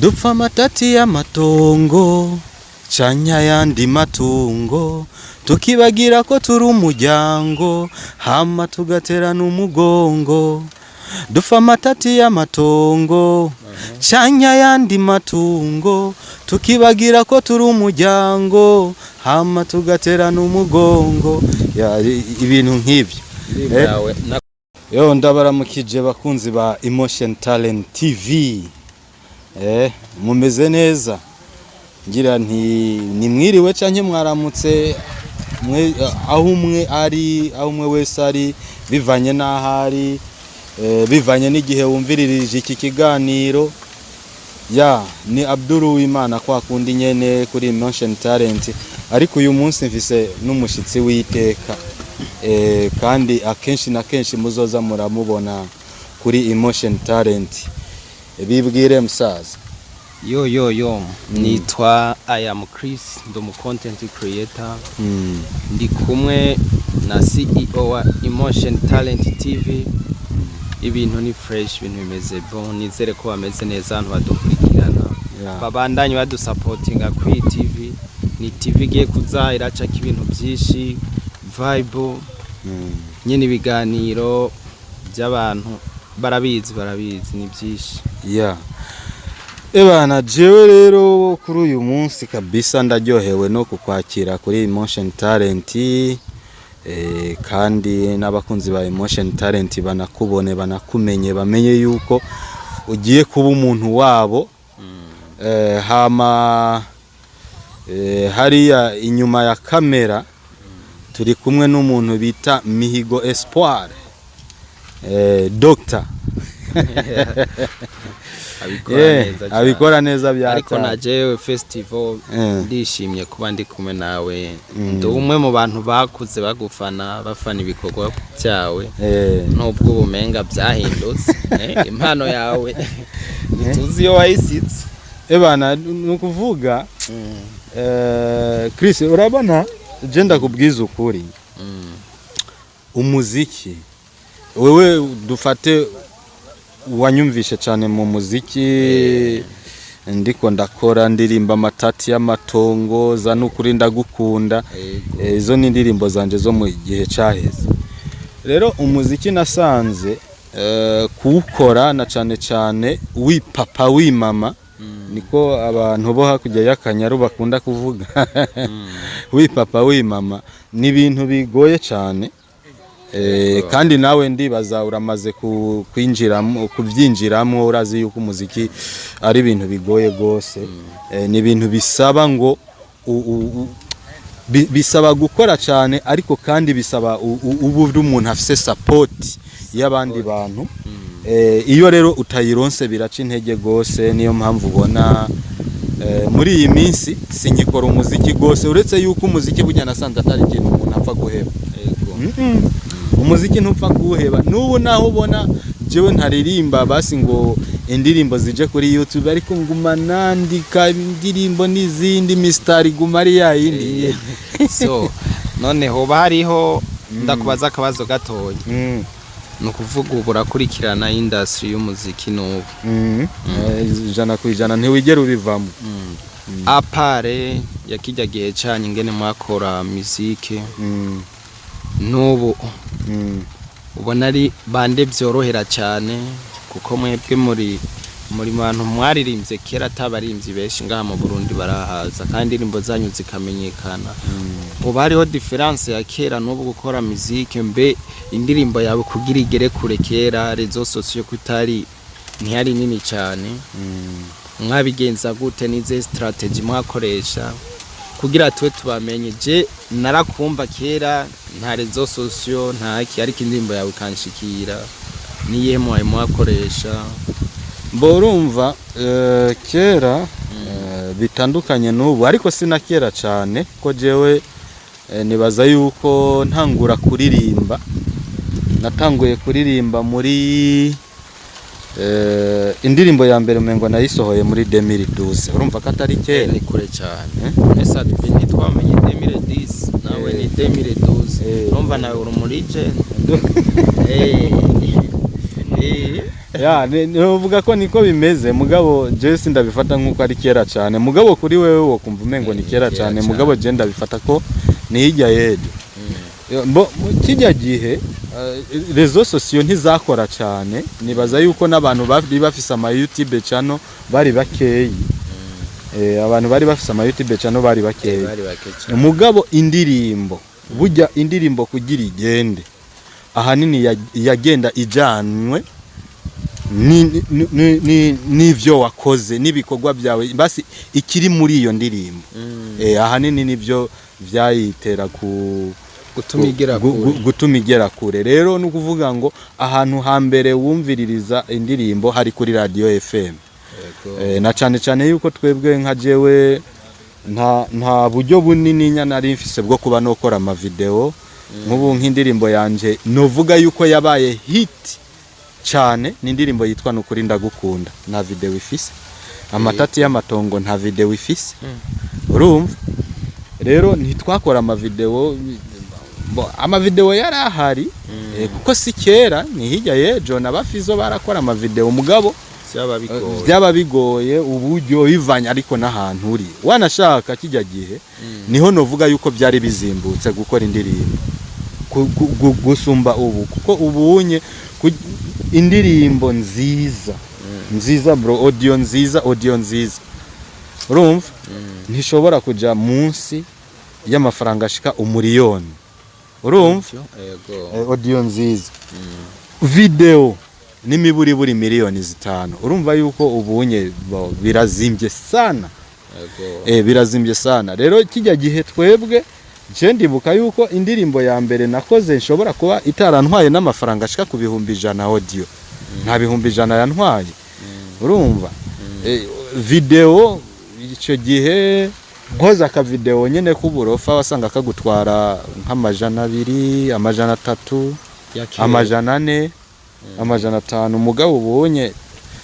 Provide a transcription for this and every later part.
dupfa amatati y'amatongo canya yandi matungo tukibagira ko turi umuryango hama tugaterana umugongo dupfa amatati y'amatongo canya yandi matungo tukibagira ko turi umuryango hama tugaterana umugongo ibintu nk'ibyo yo ndabaramukije bakunzi ba Emotion Talent TV mumeze neza ngira ni mwiriwe canke mwaramutse aho umwe wese ari bivanye n'ahari bivanye n'igihe wumviririje iki kiganiro ni Abdul Uwimana kwa kundi nyene kuri Emotion Talent ariko uyu munsi mfise n'umushitsi w'iteka kandi akenshi na kenshi muzoza muramubona kuri Emotion Talent bibwire msaza yo nitwa I am Chris ndo content creator ndi kumwe na CEO wa Emotion Talent TV ibintu ni fresh ibintu bimeze bon nizere ko bameze neza abantu badukurikirana babandanye badusupportinga kuri TV ni TV giye kuza iraca ibintu byinshi vibe nyene ibiganiro by'abantu barabizi ni byinshi ebana jewe rero kuri uyu munsi kabisa ndaryohewe no kukwakira kuri Emotion Talent kandi n'abakunzi ba Emotion Talent banakubone banakumenye bamenye yuko ugiye kuba umuntu wabo hama hariya inyuma ya kamera turi kumwe n'umuntu bita Mihigo Espoir Dr. abikora neza byata ariko najewe festival ndishimye kuba ndi kumwe nawe ndo umwe mu bantu bakuze bagufana bafana ibikorwa byawe nubwo ubumenga byahindutse impano yawe tuzi yo wayisitse ebana nukuvuga Chris urabona je ndakubwiza ukuri umuziki wewe dufate wanyumvishe cyane mu muziki ndiko ndakora ndirimba amatati y'amatongo za nukuri ndagukunda izo ni indirimbo zanje zo mu gihe cyaheze rero umuziki nasanze kuwukora na cyane wipapa wimama niko abantu bo hakujya y'Akanyaru bakunda kuvuga wipapa wimama ni ibintu bigoye cyane kandi nawe ndibaza uramaze kwinjiramo kubyinjiramo urazi yuko umuziki ari ibintu bigoye gose ni ibintu bisaba ngo bisaba gukora cyane ariko kandi bisaba ubu umuntu afise support y'abandi bantu iyo rero utayironse biraca intege gose niyo mpamvu ubona muri iyi minsi sinyikora umuziki gose uretse yuko umuziki bujya nasanze atari ikintu umuntu apfa guheba umuziki ntupfa kuwuheba n'ubu naho ubona jewe ntaririmba basi ngo indirimbo zije kuri YouTube ariko nguma nandika indirimbo n'izindi mistari guma ari yayindi so none hoba hariho ndakubaza akabazo gatoya nukuvuga ubu urakurikirana industry y'umuziki n'ubu ijana ku ijana ntiwigera ubivamo apare yakijya gihe cyane ingene mwakora muziki n'ubu ubona ari bande byorohera cyane kuko mwebwe muri bantu mwaririmbye kera atabarimvye benshi ngaha mu Burundi barahaza kandi indirimbo zanyu zikamenyekana ubu hariho difference ya kera n'ubu gukora muziki mbe indirimbo yawe kugira igere kure kera rezo sosiyo kutari ntiyari nini cyane mwabigenza gute nize strategy mwakoresha kugira twe tubamenye je narakumva kera nta rezo sosiyo ntaki ariko indirimbo yawe kanshikira niye mwakoresha borumva kera bitandukanye n'ubu ariko sina kera cyane ko jewe nibaza yuko ntangura kuririmba natanguye kuririmba muri indirimbo ya mbere umengo nayisohoye muri 2012 urumva ko atari kera ni kure cyane esa twamenye 2010 nawe ni 2012 urumva nawe uri muri je ya novuga ko niko bimeze mugabo je sindabifata nkuko ari kera cyane mugabo kuri wewe wo kumva umengo ni kera cyane mugabo je ndabifata ko ni hirya yejo kijya gihe rezo sosiyo ntizakora cyane nibaza yuko n'abantu bari bafise ama YouTube channel bari bakeyi abantu bari bafise ama YouTube channel bari bakeyi mugabo indirimbo burya indirimbo kugira igende ahanini yagenda ijanwe n'ivyo wakoze n'ibikorwa byawe basi ikiri muri iyo ndirimbo ahanini nivyo vyayitera gutuma igera kure rero no kuvuga ngo ahantu hambere wumviririza indirimbo hari kuri radio FM na cyane cyane yuko twebwe nka jewe nta buryo bunini nari mfise bwo kuba nokora ama video nk'ubu nk'indirimbo yanje novuga yuko yabaye hit cyane n'indirimbo yitwa Nukuri Ndagukunda nta video ifise amatati y'amatongo nta video ifise urumva rero ntitwakora ama video yari ahari kuko si kera ni hirya yejo nabafizo barakora ama video mugabo byaba bigoye uburyo bivanye ariko n'ahantu uri wanashaka kijya gihe niho novuga yuko byari bizimbutse gukora indirimbo gusumba ubu kuko ubunye indirimbo nziza bro audio nziza urumva ntishobora kuja munsi y'amafaranga ashika umuriyoni urumva audio nziza video n'imiburi miliyoni 5 urumva yuko ubunye birazimbye sana birazimbye sana rero kijya gihe twebwe je ndibuka yuko indirimbo ya mbere nakoze nshobora kuba itarantwaye n'amafaranga ashika ku 100 audio nta 100 yantwaye urumva video icyo gihe nkoza ka video nyene kuburofa wasanga kagutwara nk'amajana 2 amajana 3 amajana 4 amajana 5 mugabo ubonye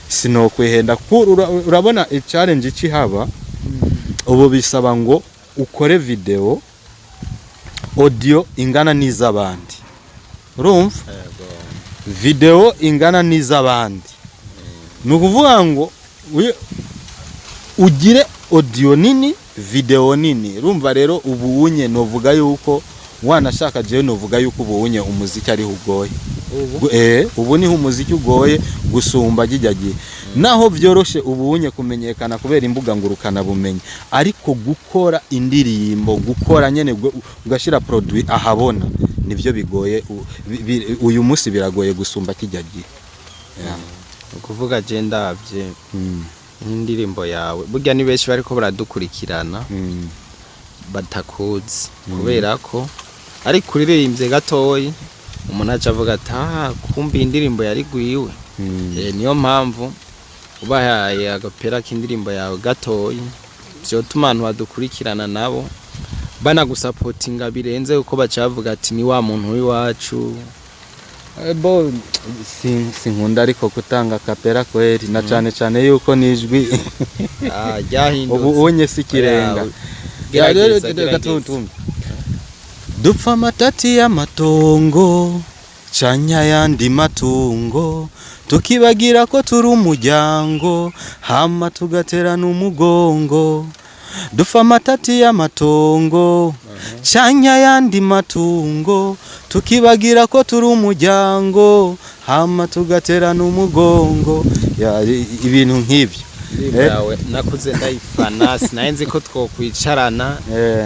sinokwihenda urabona challenge ikihaba ubu bisaba ngo ukore video audio ingana n'izabandi urumva video ingana n'izabandi nukuvuga ngo ugire audio nini video nini urumva rero ubunye novuga yuko wanashaka je novuga yuko ubunye umuziki ari ugoye ubu ni umuziki ugoye gusumba gijagiye naho byoroshe ubunye kumenyekana kubera imbuga ngurukana bumenyi ariko gukora indirimbo gukora nyene ugashira produit ahabona nivyo bigoye uyu munsi biragoye gusumba kijagiye ukuvuga je ndavye indirimbo yawe burya ni benshi bariko baradukurikirana batakuzi kubera ko ari kuririmbye gatoyi umuntu acavuga ati kumbi indirimbo yari gwiwe niyo mpamvu ubahaye agapera k'indirimbo yawe gatoyi byo tumantu badukurikirana nabo banagusapotinga birenze uko bacavuga ati ni wa muntu w'iwacu bo sinkunda ariko kutanga kapera kweri na cyane cyane yuko nijwi ryahindutse ubu onye sikirenga dupfa amatati y'amatongo canya yandi matungo tukibagira ko turi umuryango hama tugaterana umugongo dupfa amatati y'amatongo canya yandi matungo tukibagira ko turi umuryango hama tugaterana umugongo ibintu nk'ibyo yawe nakuze ndayifana sinayenze ko twokwicarana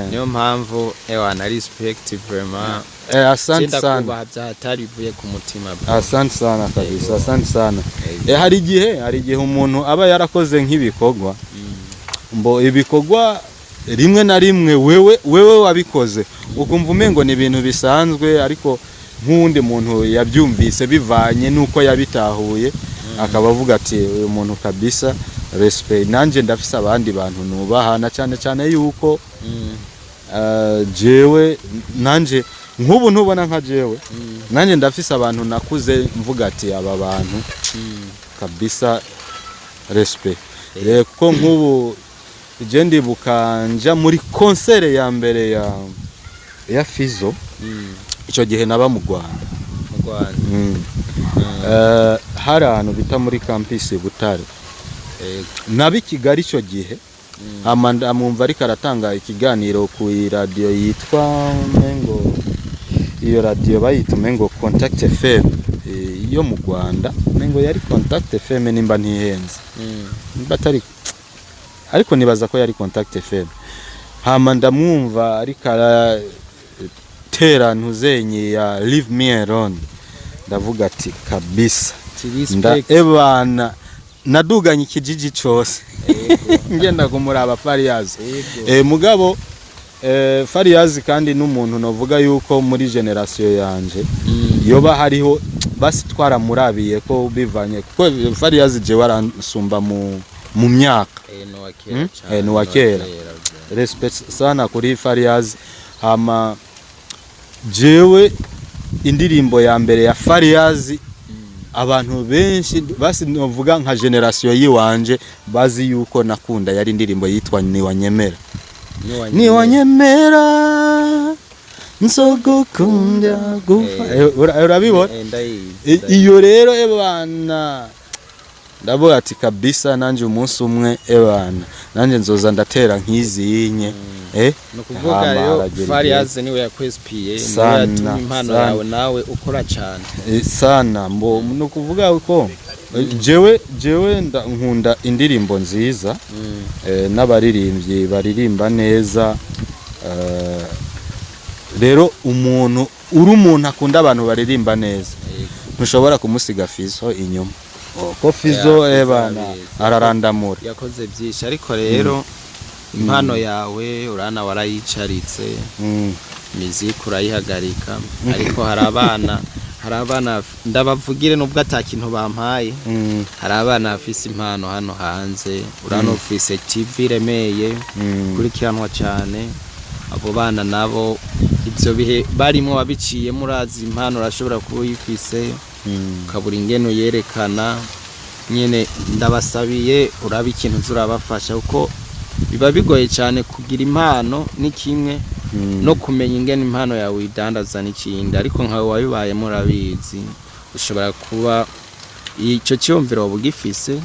niyo mpamvu na respect vraiment asante sana byatarivuye ku mutima asante sana kabisa asante sana hari igihe umuntu aba yarakoze nk'ibikorwa mbo ibikorwa rimwe na rimwe wewe wabikoze ukumva umengo ni ibintu bisanzwe ariko nk'undi muntu yabyumvise bivanye nuko yabitahuye akaba avuga ati uyu muntu kabisa respect nanje ndafise abandi bantu nubahana cyane yuko jewe nanje nk'ubu ntubona nka jewe nanje ndafise abantu nakuze mvuga ati aba bantu kabisa respect kuko nk'ubu je ndibuka nja muri concert ya mbere ya Fizo icyo gihe naba mu Rwanda hari ahantu bita muri campus Butare nabi Kigali icyo gihe amwumva ariko aratanga ikiganiro ku radio yitwa Mengo, iyo radio bayita Mengo Contact FM yo mu Rwanda. Mengo yari Contact FM nimba ntihenze batari, ariko nibaza ko yari Contact FM. Hama ndamwumva ariko aratera ntuzenye ya Leave Me Alone, ndavuga ati kabisa ebana naduganye ikijiji cyose ngenda kumuraba Fariyazi. Mugabo Fariyazi kandi n'umuntu novuga yuko muri generation yanje yoba hariho basi twaramurabiye ko bivanye kuko Fariyazi je waransumba mu myaka no wakera. Respect sana kuri Fariyazi. Hama jewe indirimbo ya mbere ya Fariyazi abantu benshi basi novuga nka generation yiwanje bazi yuko nakunda yari indirimbo yitwa Niwanyemera. Niwanyemera nsogukunda gufa, urabibona iyo rero ebana ndavuga ati kabisa nanje umunsi umwe ebana nanje nzoza ndatera nk'iziyinye no kuvuga yo Fariyazi niwe yakwespiye niwe yatumye impano yawe nawe ukora cyane sana mbo no kuvuga ko jewe nkunda indirimbo nziza n'abaririmbyi baririmba neza. Rero umuntu akunda abantu baririmba neza ntushobora kumusiga Fizo inyuma ko Fizo ebana ararandamura yakoze byinshi. Ariko rero impano yawe urana warayicaritse muziki urayihagarika. Ariko hari abana ndabavugire nubwo atakintu bampaye, hari abana bafise impano hano hanze urana ufise TV remeye kurikiranwa cyane. Abo bana nabo ibyo bihe barimo wabiciye murazi impano urashobora kuba uyifise ukabura ingeno yerekana nyene. Ndabasabiye uraba ikintu zurabafasha kuko biba bigoye cyane kugira impano ni kimwe no kumenya ingene impano yawe idandaza n'ikindi. Ariko nkawe wabibaye murabizi ushobora kuba icyo cyumviro bugifise.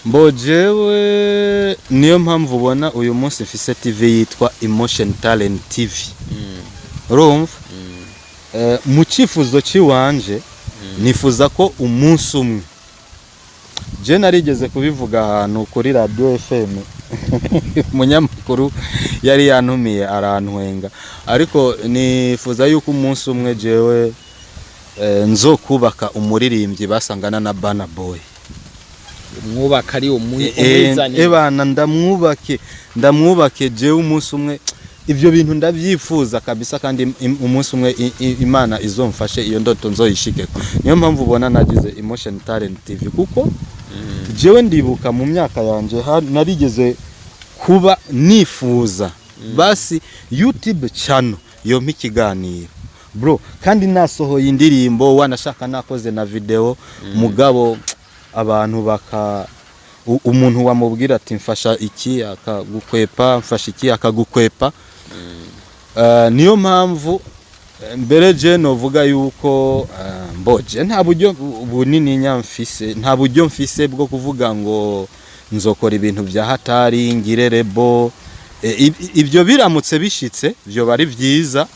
Mbojewe niyo mpamvu ubona uyu munsi mfise TV yitwa Emotion Talent TV. Urumva mu cyifuzo cy'iwanje nifuza ko umunsi umwe je narigeze kubivuga ahantu kuri Radio FM umunyamakuru yari yantumiye arantwenga, ariko nifuza yuko umunsi umwe jewe nzokubaka umuririmbyi basangana na Burna Boy. Mwubaka ari umwizanye ebana ndamwubake jewe umunsi umwe. Ivyo bintu ndavyifuza kabisa kandi umunsi umwe Imana izomfashe iyo ndoto nzoyishikeko. Niyo mpamvu ubona nagize Emotion Talent TV kuko jewe ndibuka mu myaka yanje narigeze kuba nifuza basi YouTube channel yo mpikiganiro bro, kandi nasohoye indirimbo wanashaka nakoze na video mugabo abantu umuntu wamubwira ati mfasha iki akagukwepa, mfasha iki akagukwepa. Niyo mpamvu mbere je novuga yuko mboje nta buryo bunini nyamfise, nta buryo mfise bwo kuvuga ngo nzokora ibintu bya hatari ngirerebo. Ibyo biramutse bishitse byo bari byiza,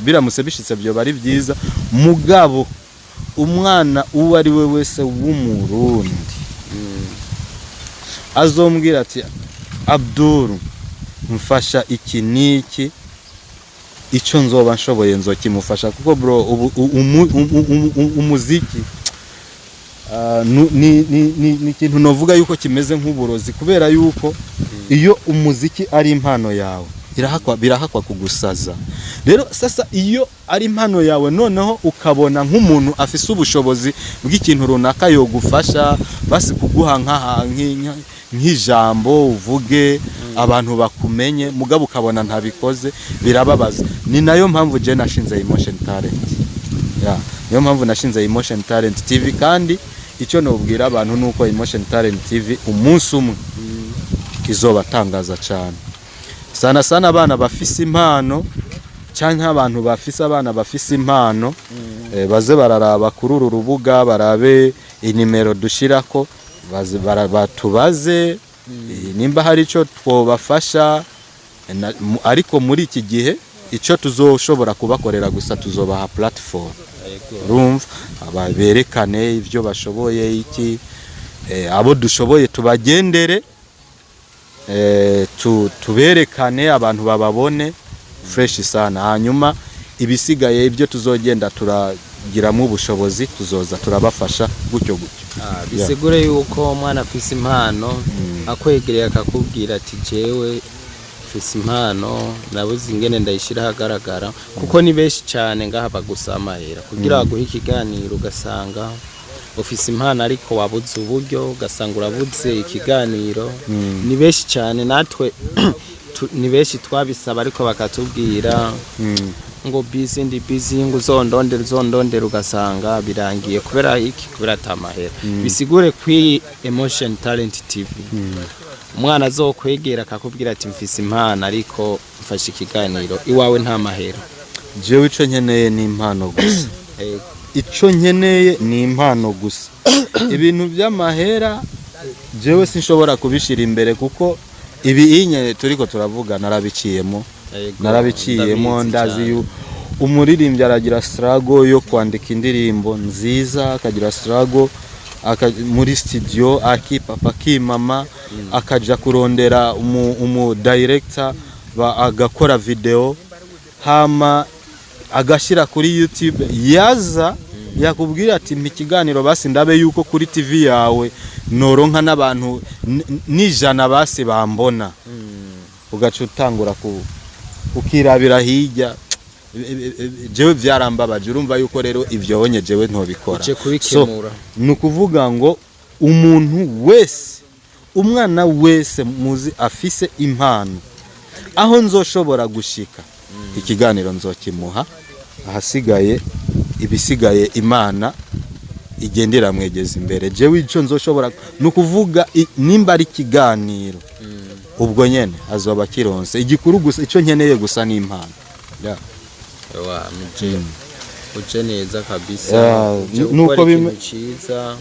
biramutse bishitse byo bari byiza. Mugabo umwana uwo ari we wese w'umurundi azombwira ati Abdul mfasha iki niki, icyo nzoba nshoboye nzokimufasha kuko bro umuziki ni ikintu novuga yuko kimeze nk'uburozi, kubera yuko iyo umuziki ari impano yawe birahakwa kugusaza. Rero sasa iyo ari impano yawe noneho ukabona nk'umuntu afise ubushobozi bw'ikintu runaka yo gufasha basi kuguha nk'ijambo uvuge abantu bakumenye mugabo ukabona ntabikoze, birababaza. Ni nayo mpamvu je nashinze Emotion Talent. Niyo mpamvu nashinze Emotion Talent TV, kandi icyo nobwira abantu nuko Emotion Talent TV umunsi umwe kizobatangaza cyane. Sana abana bafise impano cyangwa abantu bafise abana bafise impano baze bararaba kuri uru rubuga barabe inimero dushirako batubaze nimba hari ico twobafasha ariko muri iki gihe ico tuzoshobora kubakorera gusa tuzobaha platform urumva ababerekane ivyo bashoboye iki abo dushoboye tubagendere tuberekane abantu bababone fresh sana hanyuma ibisigaye ibyo tuzogenda turagiramo ubushobozi tuzoza turabafasha gutyo bisigure yuko umwana afise impano akwegereye akakubwira ati jewe afise impano nabuze ingene ndayishira hagaragara kuko ni benshi cyane ngaha bagusamahera kugira baguhe ikiganiro ugasanga ufise impano ariko wabuze uburyo ugasanga urabuze ikiganiro ni benshi cyane natwe ni benshi twabisaba ariko bakatubwira ngo busy ngo uzondondera ugasanga birangiye kubera iki kubera tamahera bisigure kwi Emotion Talent TV umwana azokwegera akakubwira ati mfise impano ariko mfashe ikiganiro iwawe nta mahera jewe ico nkeneye ni impano gusa ico nkeneye ni impano gusa ibintu by'amahera jewe sinshobora kubishira imbere kuko ibi inye turiko turavuga narabiciyemo ndazi umuririmbyi aragira struggle yo kwandika indirimbo nziza akagira struggle muri studio akipapa kimama akaja kurondera umu director agakora video hama agashira kuri YouTube yaza yakubwira ati mpikiganiro basi ndabe yuko kuri TV yawe noronka n'abantu nijana basi bambona ugacutangura ukirabira hirya jewe byarambabaje urumva yuko rero ivyo wonye jewe ntobikora so nukuvuga ngo umuntu wese umwana wese muzi afise impano aho nzoshobora gushika ikiganiro nzokimuha ahasigaye ibisigaye Imana igendera mwegeza imbere jewe ico nzoshobora nukuvuga nimba ari kiganiro ubwo nyene azoba kironse igikuru gusa ico nkeneye gusa ni impano uje neza kabisa nuko bimeciza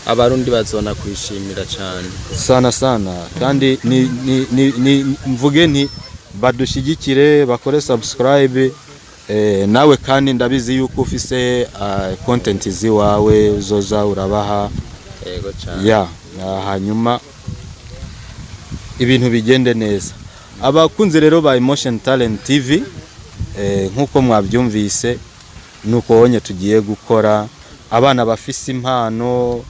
abarundi bazona kwishimira cyane sana kandi ni mvuge nti badushigikire bakore subscribe nawe kandi ndabizi yuko ufise content ziwawe uzoza urabaha yego cyane hanyuma ibintu bigende neza abakunze rero ba Emotion Talent TV nkuko mwabyumvise nuko wonye tugiye gukora abana bafise impano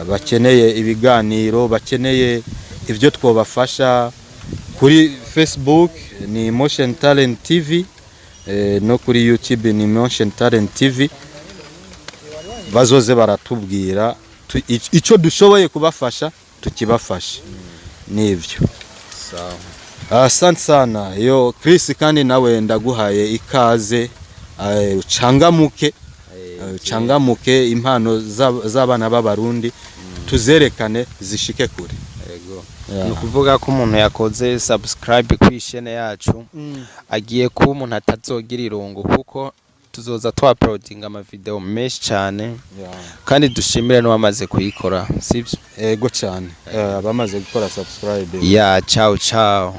bakeneye ibiganiro bakeneye ivyo twobafasha kuri Facebook ni Emotion Talent TV no kuri YouTube ni Emotion Talent TV bazoze baratubwira ico dushoboye kubafasha tukibafasha nivyo sawa asante sana yo Chris kandi nawe ndaguhaye ikaze ucangamuke impano z'abana b'abarundi tuzerekane zishike kure ni ukuvuga ko umuntu yakoze subscribe ku ishene yacu agiye kuba umuntu atazogira irungu kuko tuzoza twauploadinga amavideo menshi cyane kandi dushimire n'abamaze kuyikora sibyo ego cyane abamaze gukora subscribe ciao